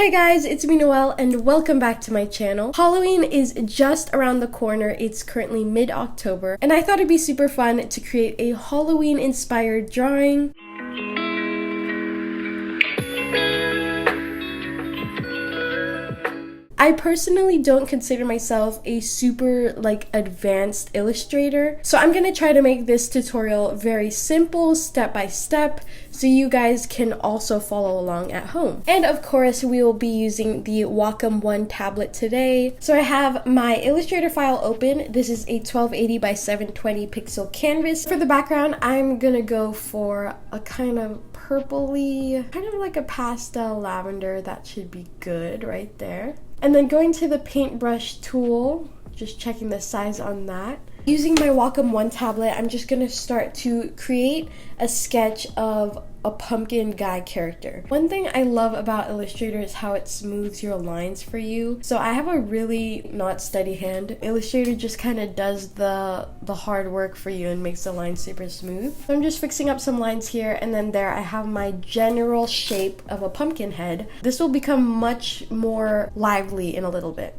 Hey guys, it's me Noelle and welcome back to my channel. Halloween is just around the corner. It's currently mid-October and I thought it'd be super fun to create a Halloween inspired drawing. I personally don't consider myself a super advanced illustrator, so I'm gonna try to make this tutorial very simple, step by step, so you guys can also follow along at home. And of course, we will be using the Wacom One tablet today. So I have my Illustrator file open. This is a 1280 by 720 pixel canvas. For the background, I'm gonna go for a kind of purpley, kind of like a pastel lavender. That should be good right there. And then going to the paintbrush tool, just checking the size on that. Using my Wacom One tablet, I'm just gonna start to create a sketch of a pumpkin guy character. One thing I love about Illustrator is how it smooths your lines for you. So I have a really not steady hand. Illustrator just kind of does the hard work for you and makes the lines super smooth. So I'm just fixing up some lines here, and then there I have my general shape of a pumpkin head. This will become much more lively in a little bit.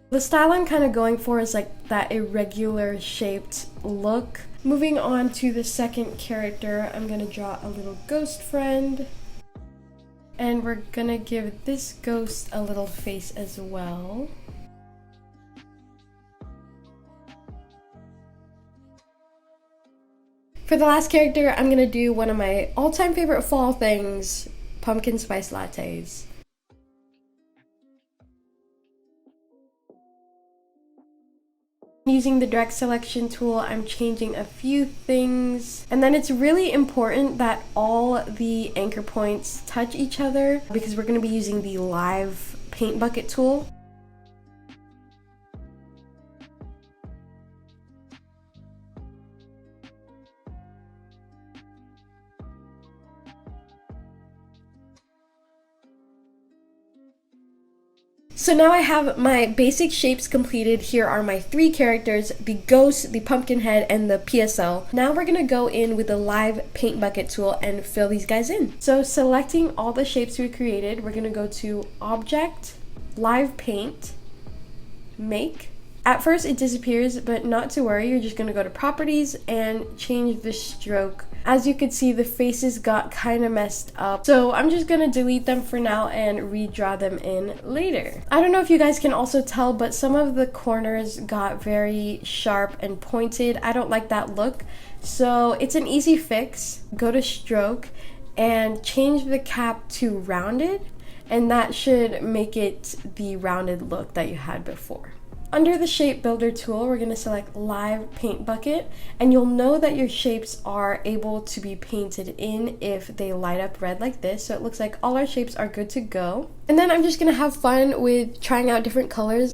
The style I'm kind of going for is like that irregular shaped look. Moving on to the second character, I'm going to draw a little ghost friend. And we're going to give this ghost a little face as well. For the last character, I'm going to do one of my all-time favorite fall things, pumpkin spice lattes. Using the direct selection tool, I'm changing a few things. And then it's really important that all the anchor points touch each other because we're going to be using the live paint bucket tool. So now I have my basic shapes completed. Here are my three characters, the ghost, the pumpkin head, and the PSL. Now we're gonna go in with the live paint bucket tool and fill these guys in. So selecting all the shapes we created, we're gonna go to Object, Live Paint, Make. At first it disappears, but not to worry, you're just gonna go to Properties and change the stroke. As you can see, the faces got kind of messed up, so I'm just gonna delete them for now and redraw them in later. I don't know if you guys can also tell, but some of the corners got very sharp and pointed. I don't like that look, so it's an easy fix. Go to Stroke and change the cap to rounded, and that should make it the rounded look that you had before. Under the Shape Builder tool, we're going to select Live Paint Bucket, and you'll know that your shapes are able to be painted in if they light up red like this. So it looks like all our shapes are good to go. And then I'm just going to have fun with trying out different colors.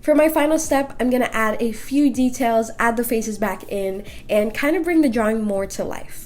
For my final step, I'm going to add a few details, add the faces back in, and kind of bring the drawing more to life.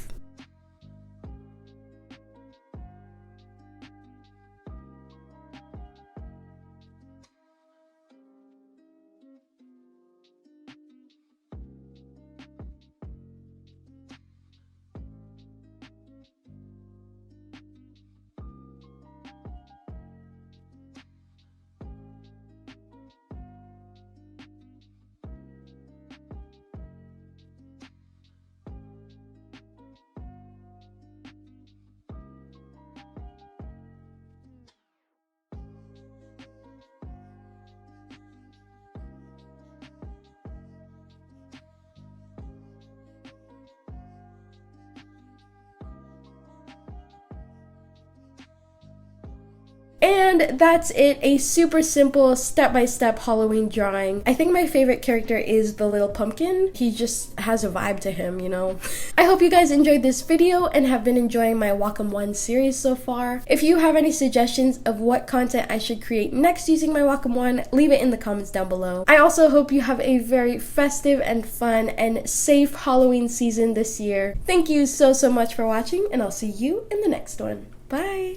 And that's it, a super simple step-by-step Halloween drawing. I think my favorite character is the little pumpkin. He just has a vibe to him, you know? I hope you guys enjoyed this video and have been enjoying my Wacom One series so far. If you have any suggestions of what content I should create next using my Wacom One, leave it in the comments down below. I also hope you have a very festive and fun and safe Halloween season this year. Thank you so much for watching, and I'll see you in the next one. Bye!